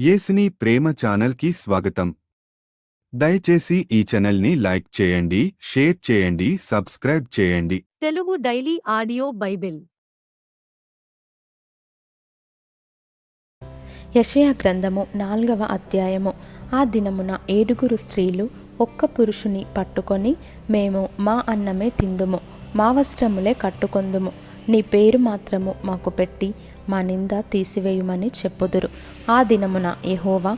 యేసుని ప్రేమ ఛానల్కి స్వాగతం. దయచేసి ఈ ఛానల్ని లైక్ చేయండి, షేర్ చేయండి, సబ్స్క్రైబ్ చేయండి. తెలుగు డైలీ ఆడియో బైబిల్ యెషయా గ్రంథము 4వ అధ్యాయము. ఆ దినమున 7 స్త్రీలు ఒక్క పురుషుని పట్టుకొని, మేము మా అన్నమే తిందుము, మా వస్త్రములే కట్టుకొందుము, నీ పేరు మాత్రము మాకు పెట్టి మా నింద తీసివేయుమని చెప్పుదురు. ఆ దినమున యెహోవా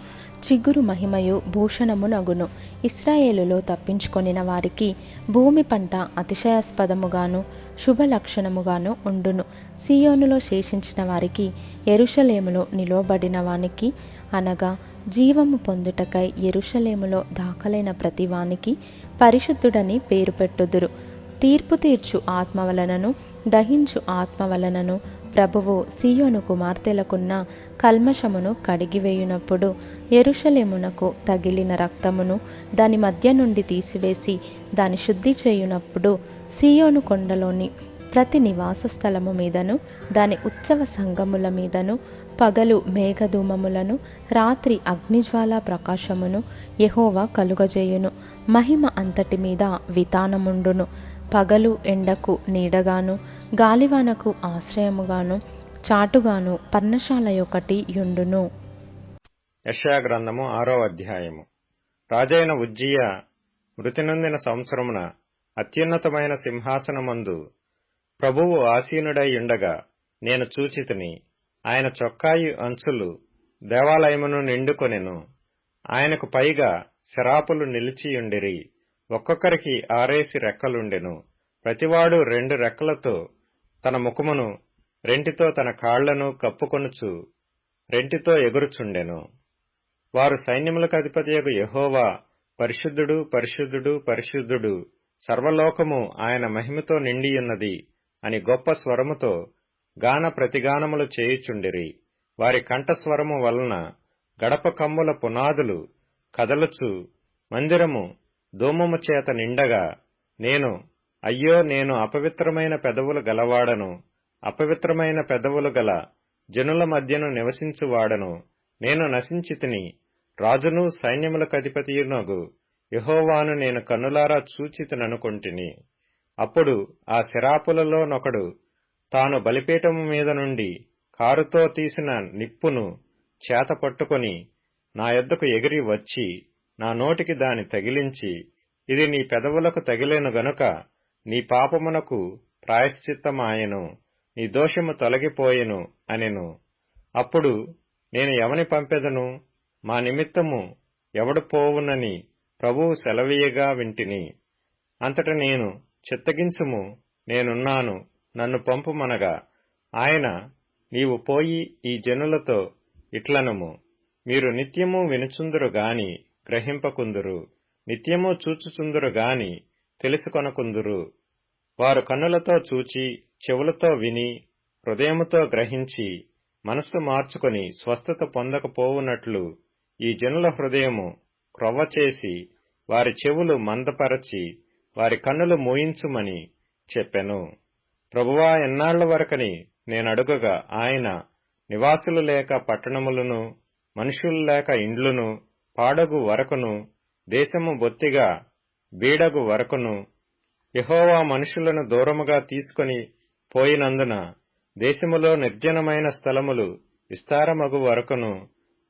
చిగురు మహిమయు భూషణమునగును. ఇశ్రాయేలులో తప్పించుకొనిన వారికి భూమి పంట అతిశయాస్పదముగాను శుభలక్షణముగాను ఉండును. సీయోనులో శేషించిన వారికి, యెరూషలేములో నిలువబడిన వానికి, అనగా జీవము పొందుటకై యెరూషలేములో దాఖలైన ప్రతి వానికి పరిశుద్ధుడని పేరు పెట్టుదురు. తీర్పు తీర్చు ఆత్మ వలనను దహించు ఆత్మ వలనను ప్రభువు సీయోను కుమార్తెలకున్న కల్మషమును కడిగివేయునప్పుడు, యెరూషలేమునకు తగిలిన రక్తమును దాని మధ్య నుండి తీసివేసి దాని శుద్ధి చేయునప్పుడు, సీయోను కొండలోని ప్రతి నివాస స్థలము మీదను దాని ఉత్సవ సంఘముల మీదను పగలు మేఘధూమములను రాత్రి అగ్నిజ్వాలా ప్రకాశమును యెహోవా కలుగజేయును. మహిమ అంతటి మీద వితానముండును. పగలు ఎండకు నీడగాను గాలివానకు ఆశ్రయముగాను చాటుగాను పర్ణశాల ఒకటి యుండును. యెషయా గ్రంథము 6వ అధ్యాయము. రాజైన ఉజ్జియా మృతి నొందిన సంవత్సరమున అత్యున్నతమైన సింహాసనమందు ప్రభువు ఆసీనుడై ఉండగా నేను చూచితిని. ఆయన చొక్కాయి అంచులు దేవాలయమును నిండుకొనెను. ఆయనకు పైగా శరాపులు నిలిచియుండిరి. ఒక్కొక్కరికి 6 రెక్కలుండెను. ప్రతివాడు 2 రెక్కలతో తన ముఖమును, రెంటితో తన కాళ్లను కప్పుకొనుచు రెంటితో ఎగురుచుండెను. వారు సైన్యములకు అధిపతియగు యెహోవా పరిశుద్ధుడు, పరిశుద్ధుడు, పరిశుద్ధుడు, సర్వలోకము ఆయన మహిమతో నిండియున్నది అని గొప్ప స్వరముతో గాన ప్రతిగానములు చేయుచుండిరి. వారి కంఠస్వరము వలన గడప కమ్ముల పునాదులు కదలుచు మందిరము ధూమము చేత నిండగా, అయ్యో నేను అపవిత్రమైన పెదవులు గలవాడను, అపవిత్రమైన పెదవులు గల జనుల మధ్యను నివసించువాడను, నేను నశించితిని. రాజును సైన్యములకధిపతియునగు యెహోవాను నేను కన్నులారా చూచితిననుకొంటిని. అప్పుడు ఆ శరాపులలో నొకడు తాను బలిపీఠము మీద నుండి కారుతో తీసిన నిప్పును చేత పట్టుకొని నా యొద్దకు ఎగిరి వచ్చి నా నోటికి దాని తగిలించి, ఇది నీ పెదవులకు తగిలెను గనుక నీ పాపమునకు ప్రాయశ్చిత్తమాయెను, నీ దోషము తొలగిపోయెను అనెను. అప్పుడు నేను ఎవని పంపెదను, మా నిమిత్తము ఎవడు పోవునని ప్రభువు సెలవీయగా వింటిని. అంతట నేను, చిత్తగించుము, నేనున్నాను, నన్ను పంపుమనగా ఆయన, నీవు పోయి ఈ జనులతో ఇట్లనుము, మీరు నిత్యము వినుచుందురు గాని గ్రహింపకుందురు, నిత్యము చూచుచుందురు గాని తెలుసుకొనకుందురు. వారు కన్నులతో చూచి, చెవులతో విని, హృదయముతో గ్రహించి, మనస్సు మార్చుకొని స్వస్థత పొందకపోవునట్లు ఈ జనుల హృదయము క్రొవ్వచేసి, వారి చెవులు మందపరచి, వారి కన్నులు మూయించుమని చెప్పెను. ప్రభువా, ఎన్నాళ్ల వరకని నేనడుగగా ఆయన, నివాసులు లేక పట్టణములను, మనుషులు లేక ఇండ్లును పాడగు వరకును, దేశము బొత్తిగా బీడగు వరకును, యెహోవా మనుషులను దూరముగా తీసుకొని పోయినందున దేశములో నిర్జనమైన స్థలములు విస్తారమగు వరకును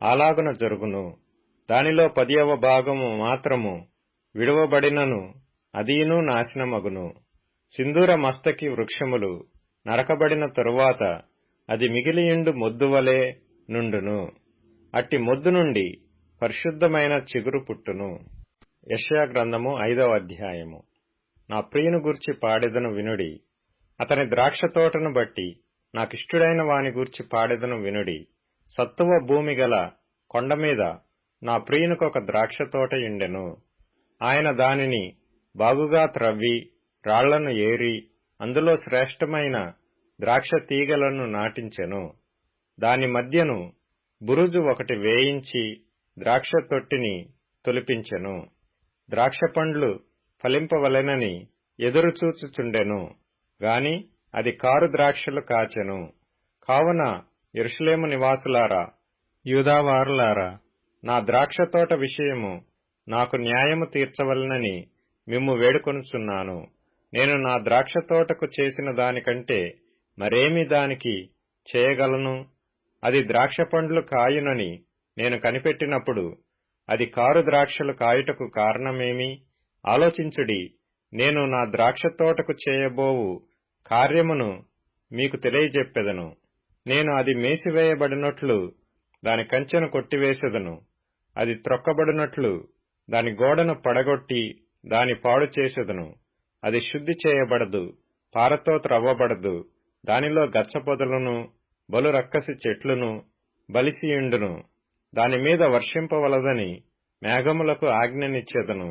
అలాగున జరుగును. దానిలో 10వ భాగము మాత్రము విడువబడినను అదీను నాశనమగును. సింధూర మస్తకి వృక్షములు నరకబడిన తరువాత అది మిగిలియుండు మొద్దువలే నుండును. అట్టి మొద్దు నుండి పరిశుద్ధమైన చిగురు పుట్టును. యెషయా గ్రంథము 5వ అధ్యాయము. నా ప్రియుని గూర్చి పాడెదను వినుడి. అతని ద్రాక్ష తోటను బట్టి నాకిష్టుడైన వాని గూర్చి పాడెదను వినుడి. సత్తువ భూమి గల కొండమీద నా ప్రియునికొక ద్రాక్ష తోటయుండెను. ఆయన దానిని బాగుగా త్రవ్వి రాళ్లను ఏరి అందులో శ్రేష్టమైన ద్రాక్ష తీగలను నాటించెను. దాని మధ్యను బురుజు ఒకటి వేయించి ద్రాక్ష తొట్టిని తొలిపించెను. ద్రాక్ష పండ్లు ఫలింపవలెనని ఎదురుచూచుచుండెను గాని అది కారు ద్రాక్షలు కాచెను. కావున యెరూషలేము నివాసులారా, యూదావారులారా, నా ద్రాక్షతోట విషయము నాకు న్యాయము తీర్చవలనని మిమ్ము వేడుకొనుచున్నాను. నేను నా ద్రాక్షతోటకు చేసిన దానికంటే మరేమి దానికి చేయగలను? అది ద్రాక్షపండ్లు కాయునని నేను కనిపెట్టినప్పుడు అది కారు ద్రాక్షలు కాయుటకు కారణమేమి? ఆలోచించుడి. నేను నా ద్రాక్షతోటకు చేయబోవు కార్యమును మీకు తెలియజెప్పెదను. నేను అది మేసివేయబడినట్లు దాని కంచెను కొట్టివేసెదను. అది త్రొక్కబడినట్లు దాని గోడను పడగొట్టి దాని పాడు చేసెదను. అది శుద్ధి చేయబడదు, పారతో త్రవ్వబడదు. దానిలో గచ్చపొదలను బలు రక్కసి చెట్లును బలిసియుండును. దానిమీద వర్షింపవలదని మేఘములకు ఆజ్ఞనిచ్చెదను.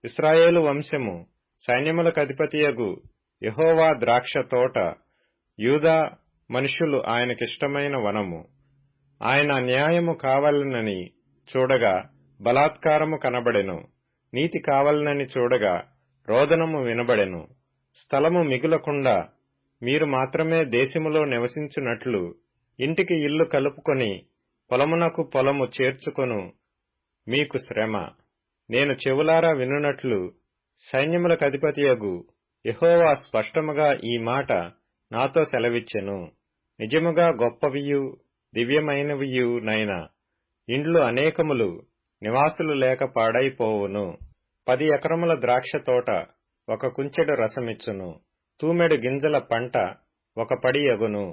ఇశ్రాయేలు వంశము సైన్యములకు అధిపతియగు యెహోవా ద్రాక్ష తోట, యూదా మనుష్యులు ఆయనకిష్టమైన వనము. ఆయన న్యాయము కావాలనని చూడగా బలాత్కారము కనబడెను. నీతి కావాలనని చూడగా రోదనము వినబడెను. స్థలము మిగులకుండా మీరు మాత్రమే దేశములో నివసించున్నట్లు ఇంటికి ఇల్లు కలుపుకొని పొలమునకు పొలము చేర్చుకొను మీకు శ్రమ. నేను చెవులారా వినున్నట్లు సైన్యములకు అధిపతియగు యెహోవా స్పష్టముగా ఈ మాట నాతో సెలవిచ్చెను. నిజముగా గొప్పవియు దివ్యమైనవియు నైనా ఇండ్లు అనేకములు నివాసులు లేక పాడైపోవును. 10 ఎకరముల ద్రాక్ష తోట 1 కుంచెడు రసమిచ్చును. తూమెడు గింజల పంట 1 పడి అగును.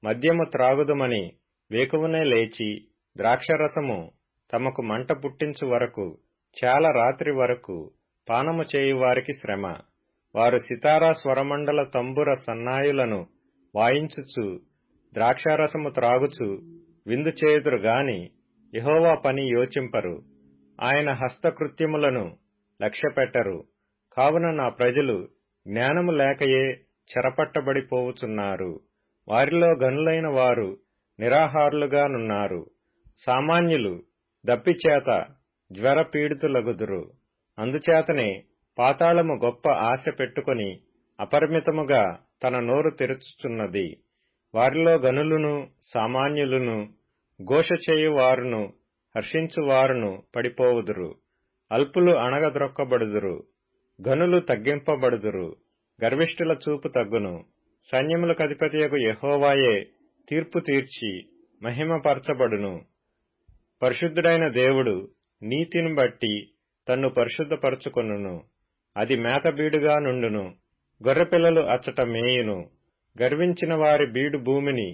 మద్యము త్రాగుదుమని వేకువనే లేచి ద్రాక్షరసము తమకు మంట పుట్టించు వరకు చాలా రాత్రి వరకు పానము చేయువారికి శ్రమ. వారు సితారా స్వరమండల తంబుర సన్నాయులను వాయించుచు ద్రాక్షారసము త్రాగుచు విందు చేయుదురు గాని యెహోవా పని యోచింపరు. ఆయన హస్తకృత్యములను లక్ష్యపెట్టరు. కావున నా ప్రజలు జ్ఞానము లేకయే చెరపట్టబడిపోవుచున్నారు. వారిలో గనులైన వారు నిరాహారులుగానున్నారు. సామాన్యులు దప్పిచేత జ్వరపీడితులగుదురు. అందుచేతనే పాతాళము గొప్ప ఆశ పెట్టుకొని అపరిమితముగా తన నోరు తెరుచుచున్నది. వారిలో గనులును సామాన్యులును ఘోష చేయువారును హర్షించువారును పడిపోవుదురు. అల్పులు అణగద్రొక్కబడుదురు, గనులు తగ్గింపబడుదురు. గర్విష్ఠుల చూపు తగ్గును. సైన్యములకు అధిపతియగు యెహోవాయే తీర్పు తీర్చి మహిమపరచబడును. పరిశుద్ధుడైన దేవుడు నీతిని బట్టి తన్ను పరిశుద్ధపరచుకొనును. అది మేతబీడుగా నుండును. గొర్రెపిల్లలు అచ్చట మేయును. గర్వించిన వారి బీడు భూమిని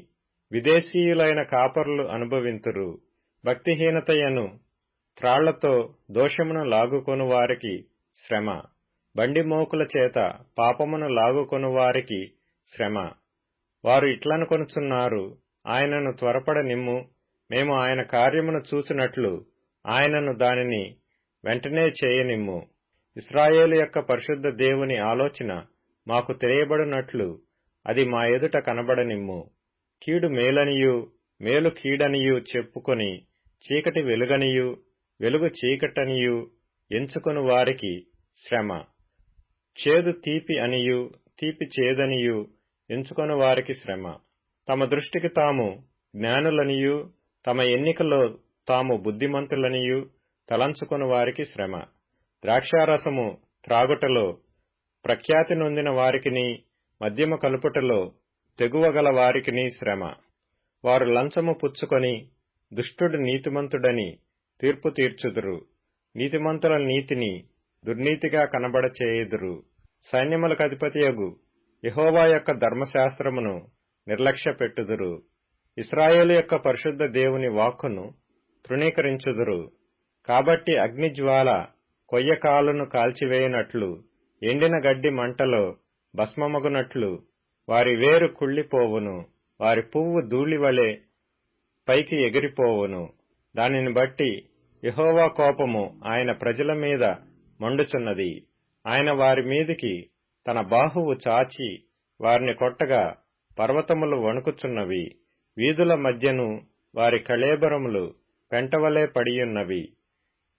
విదేశీయులైన కాపరులు అనుభవింతురు. భక్తిహీనతయను త్రాళ్లతో దోషమును లాగుకొను వారికి శ్రమ. బండి మోకుల చేత పాపమును లాగుకొను వారికి శ్రమ. వారు ఇట్లనుకొనుచున్నారు, ఆయనను త్వరపడ నిమ్ము, మేము ఆయన కార్యమును చూచినట్లు ఆయనను దానిని వెంటనే చేయనిమ్ము. ఇశ్రాయేలు యొక్క పరిశుద్ధ దేవుని ఆలోచన మాకు తెలియబడినట్లు అది మా ఎదుట కనబడనిమ్ము. కీడు మేలనియు మేలు కీడనియు చెప్పుకొని చీకటి వెలుగనియు వెలుగు చీకటనియు ఎంచుకొని వారికి శ్రమ. చేదు తీపి అనియు తీపి చేదనియు ఎంచుకొని వారికి శ్రమ. తమ దృష్టికి తాము జ్ఞానులనియు తమ ఎన్నికలో తాము బుద్ధిమంతులనియు తలంచుకొని వారికి శ్రమ. ద్రాక్షారసము త్రాగుటలో ప్రఖ్యాతి నొందిన వారికిని మద్యము కలుపుటలో తెగువగల వారికిని శ్రమ. వారు లంచము పుచ్చుకొని దుష్టుడు నీతిమంతుడని తీర్పు తీర్చుదురు. నీతిమంతుల నీతిని దుర్నీతిగా కనబడచేయుదురు. సైన్యములకు అధిపతియగు యెహోవా యొక్క ధర్మశాస్త్రమును నిర్లక్ష్యపెట్టుదురు. ఇశ్రాయేలు యొక్క పరిశుద్ధ దేవుని వాక్కును తృణీకరించుదురు. కాబట్టి అగ్నిజ్వాల కొయ్యకాలును కాల్చివేయునట్లు ఎండిన గడ్డి మంటలో భస్మమగునట్లు వారి వేరు కుళ్ళిపోవును. వారి పువ్వు ధూళివలె పైకి ఎగిరిపోవును. దానిని బట్టి యెహోవా కోపము ఆయన ప్రజల మీద మండుచున్నది. ఆయన వారి మీదికి తన బాహువు చాచి వారిని కొట్టగా పర్వతములు వణుకుచున్నవి. వీధుల మధ్యను వారి కళేబరములు పెంటవలే పడియున్నవి.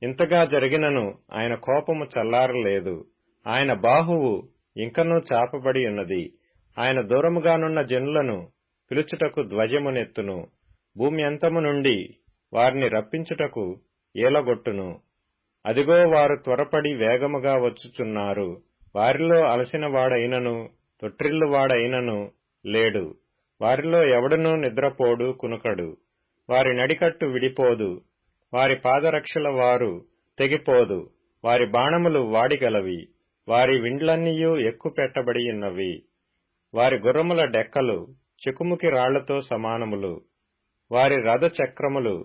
ఇంతగా జరిగినను ఆయన కోపము చల్లారలేదు. ఆయన బాహువు ఇంకనూ చాపబడి ఉన్నది. ఆయన దూరముగానున్న జనులను పిలుచుటకు ధ్వజమునెత్తును. భూమి అంతము నుండి వారిని రప్పించుటకు ఈలగొట్టును. అదిగో వారు త్వరపడి వేగముగా వచ్చుచున్నారు. వారిలో అలసినవాడైనను తొట్రిల్లువాడైనను లేడు. వారిలో ఎవడనూ నిద్రపోడు కునుకడు. వారి నడికట్టు విడిపోదు. వారి పాదరక్షల వారు తెగిపోదు. వారి బాణములు వాడిగలవి. వారి విండ్లన్నీయూ ఎక్కుపెట్టబడియున్నవి. వారి గుర్రముల డెక్కలు చెకుముకి రాళ్లతో సమానములు. వారి రథ చక్రములు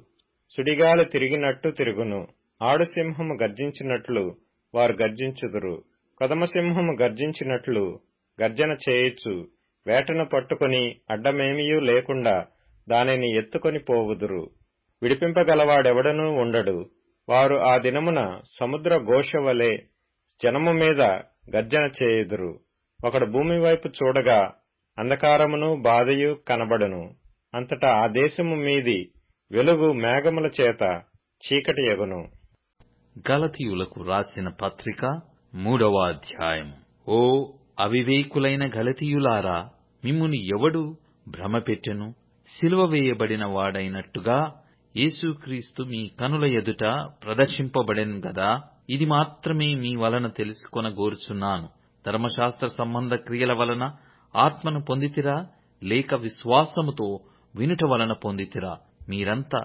సుడిగాలి తిరిగినట్టు తిరుగును. ఆడుసింహము గర్జించినట్లు వారు గర్జించుదురు. కొదమసింహము గర్జించినట్లు గర్జన చేయుచు వేటను పట్టుకుని అడ్డమేమియూ లేకుండా దానిని ఎత్తుకొని పోవుదురు. విడిపింపగలవాడెవడనూ ఉండడు. వారు ఆ దినమున సముద్ర ఘోష వలె జనము మీద గర్జన చేయుదురు. ఒకడు భూమి వైపు చూడగా అంధకారమును బాధయు కనబడును. అంతటా ఆ దేశము మీది వెలుగు మేఘముల చేత చీకటి ఎగును. గలతీయులకు రాసిన పత్రిక 3వ అధ్యాయము. ఓ అవివేకులైన గలతీయులారా, మిమ్మును ఎవడు భ్రమపెట్టెను? సిలువ వేయబడిన వాడైనట్టుగా యేసుక్రీస్తు మీ కనుల ఎదుట ప్రదర్శింపబడెను గదా. ఇది మాత్రమే మీ వలన తెలుసుకొనగోరుచున్నాను. ధర్మశాస్త్ర సంబంధ క్రియల వలన ఆత్మను పొందితిరా, లేక విశ్వాసముతో వినుట వలన పొందితిరా? మీరంతా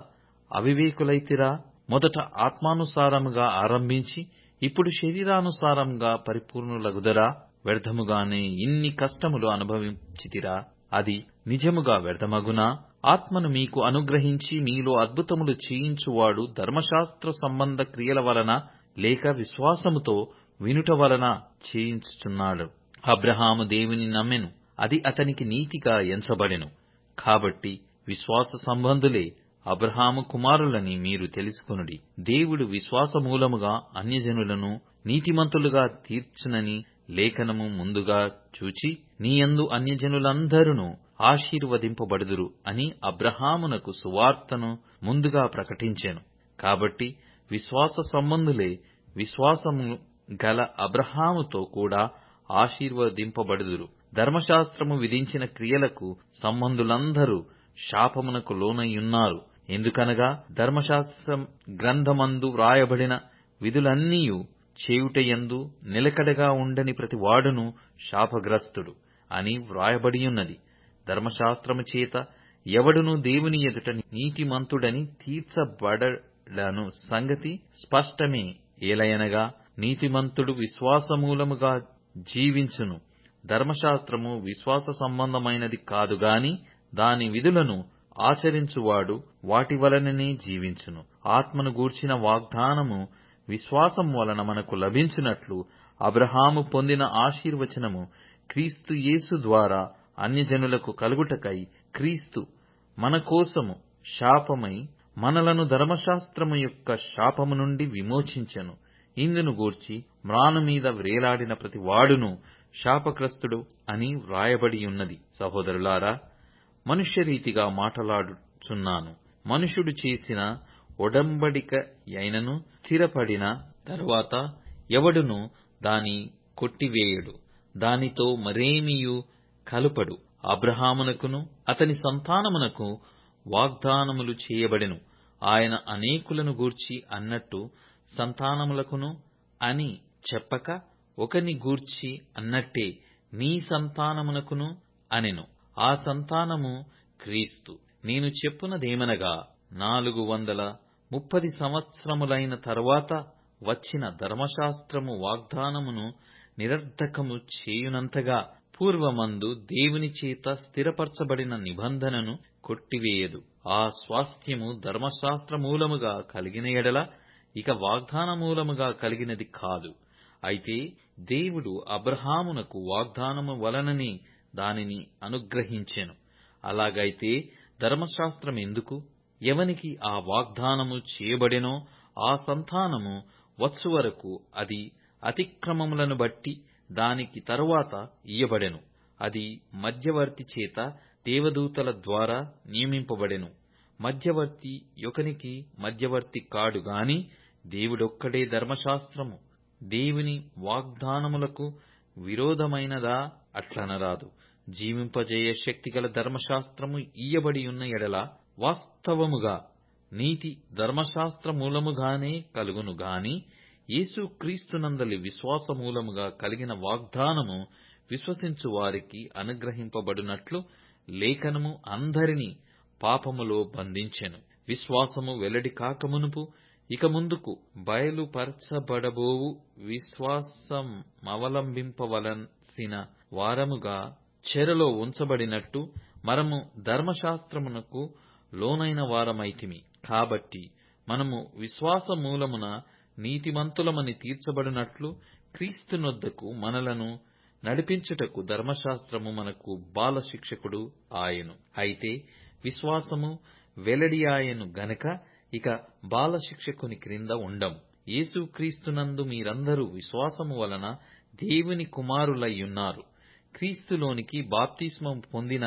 అవివేకులైతిరా. మొదట ఆత్మానుసారముగా ఆరంభించి ఇప్పుడు శరీరానుసారముగా పరిపూర్ణులగుదరా? వ్యర్థముగానే ఇన్ని కష్టములు అనుభవించితిరా. అది నిజముగా వ్యర్థమగునా? ఆత్మను మీకు అనుగ్రహించి మీలో అద్భుతములు చేయించువాడు ధర్మశాస్త్ర సంబంధ క్రియల వలన లేక విశ్వాసముతో వినుట వలన చేయించుచున్నాడు. అబ్రహాము దేవుని నమ్మెను, అది అతనికి నీతిగా ఎంచబడెను. కాబట్టి విశ్వాస సంబంధులే అబ్రహాము కుమారులని మీరు తెలుసుకొనుడి. దేవుడు విశ్వాసమూలముగా అన్యజనులను నీతిమంతులుగా తీర్చునని లేఖనము ముందుగా చూచి, నీయందు అన్యజనులందరూ ఆశీర్వదింపబడుదురు అని అబ్రహామునకు సువార్తను ముందుగా ప్రకటించెను. కాబట్టి విశ్వాస సంబంధులే విశ్వాసము గల అబ్రహాముతో కూడా ఆశీర్వదింపబడుదురు. ధర్మశాస్త్రము విధించిన క్రియలకు సంబంధులందరూ శాపమునకు లోనయ్యున్నారు. ఎందుకనగా ధర్మశాస్త్ర గ్రంథమందు వ్రాయబడిన విధులన్నీయు చేయుటయందు నిలకడగా ఉండని ప్రతివాడును శాపగ్రస్తుడు అని వ్రాయబడియున్నది. ధర్మశాస్త్రము చేత ఎవడునూ దేవుని ఎదుట నీతిమంతుడని తీర్చబడను సంగతి స్పష్టమే. ఏలయనగా నీతిమంతుడు విశ్వాసమూలముగా జీవించును. ధర్మశాస్త్రము విశ్వాస సంబంధమైనది కాదుగాని దాని విధులను ఆచరించువాడు వాటి వలననే జీవించును. ఆత్మను గూర్చిన వాగ్దానము విశ్వాసం వలన మనకు లభించినట్లు అబ్రహాము పొందిన ఆశీర్వచనము క్రీస్తు యేసు ద్వారా అన్యజనులకు కలుగుటకై క్రీస్తు మన కోసము శాపమై మనలను ధర్మశాస్త్రము యొక్క శాపము నుండి విమోచించెను. ఇందును గూర్చి మ్రాను మీద వ్రేలాడిన ప్రతి వాడును శాపగ్రస్తుడు అని వ్రాయబడియున్నది. సహోదరులారా, మనుష్యరీతిగా మాటలాడుచున్నాను. మనుషుడు చేసిన ఒడంబడిక అయినను స్థిరపడిన తరువాత ఎవడును దాని కొట్టివేయడు, దానితో మరేమియు కలుపడు. అబ్రహామునకును అతని సంతానమునకు వాగ్దానములు చేయబడెను. ఆయన అనేకులను గూర్చి అన్నట్టు సంతానములకును అని చెప్పక ఒకని గూర్చి అన్నట్టే నీ సంతానమునకును అనెను. ఆ సంతానము క్రీస్తు. నేను చెప్పునదేమనగా 430 సంవత్సరములైన తరువాత వచ్చిన ధర్మశాస్త్రము వాగ్దానమును నిరర్ధకము చేయునంతగా పూర్వమందు దేవుని చేత స్థిరపరచబడిన నిబంధనను కొట్టివేయదు. ఆ స్వాస్థ్యము ధర్మశాస్త్ర మూలముగా కలిగిన ఎడల ఇక వాగ్దాన మూలముగా కలిగినది కాదు. అయితే దేవుడు అబ్రహామునకు వాగ్దానము వలననే దానిని అనుగ్రహించెను. అలాగైతే ధర్మశాస్త్రం ఎందుకు? ఎవనికి ఆ వాగ్దానము చేయబడెనో ఆ సంతానము వచ్చు వరకు అది అతిక్రమములను బట్టి దానికి తరువాత ఇయ్యబడెను. అది మధ్యవర్తి చేత దేవదూతల ద్వారా నియమింపబడెను. మధ్యవర్తి యొకనికి మధ్యవర్తి కాడు గాని దేవుడొక్కడే. ధర్మశాస్త్రము దేవుని వాగ్దానములకు విరోధమైనదా? అట్లనరాదు. జీవింపజేయ శక్తిగల ధర్మశాస్త్రము ఇయ్యబడియున్న ఎడల వాస్తవముగా నీతి ధర్మశాస్త్ర మూలముగానే కలుగును గాని యేసుక్రీస్తునందలి విశ్వాస మూలముగా కలిగిన వాగ్దానము విశ్వసించు వారికి అనుగ్రహింపబడినట్లు లేఖనము అందరినీ పాపములో బంధించెను. విశ్వాసము వెల్లడి కాకమునుపు ఇక ముందుకు బయలుపరచబడబోవు విశ్వాసమవలంబింపవలసిన వారముగా చెరలో ఉంచబడినట్టు మనము ధర్మశాస్త్రమునకు లోనైన వారమైతిమి. కాబట్టి మనము విశ్వాస మూలమున నీతిమంతులమని తీర్చబడినట్లు క్రీస్తునొద్దకు మనలను నడిపించుటకు ధర్మశాస్త్రము మనకు బాలశిక్షకుడు ఆయెను. అయితే విశ్వాసము వెల్లడి ఆయెను గనక ఇక బాలశిక్షకుని క్రింద ఉండం. యేసుక్రీస్తునందు మీరందరూ విశ్వాసము వలన దేవుని కుమారులయ్యున్నారు. క్రీస్తులోనికి బాప్తిస్మము పొందిన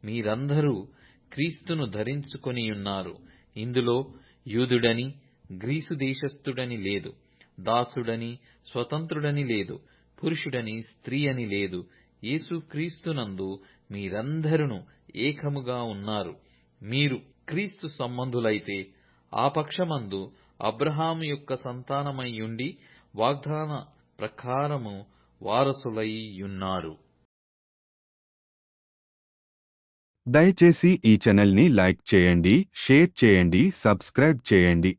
మీరందరూ క్రీస్తును ధరించుకొనియున్నారు. ఇందులో యూదుడని గ్రీసు దేశస్థుడని లేదు, దాసుడని స్వతంత్రుడని లేదు, పురుషుడని స్త్రీ అని లేదు. యేసుక్రీస్తునందు మీరందరూ ఏకముగా ఉన్నారు. మీరు క్రీస్తు సంబంధులైతే ఆ పక్షమందు అబ్రహాము యొక్క సంతానమైయుండి వాగ్దాన ప్రకారము వారసులైయున్నారు. దయచేసి ఈ ఛానల్ని లైక్ చేయండి, షేర్ చేయండి, సబ్స్క్రైబ్ చేయండి.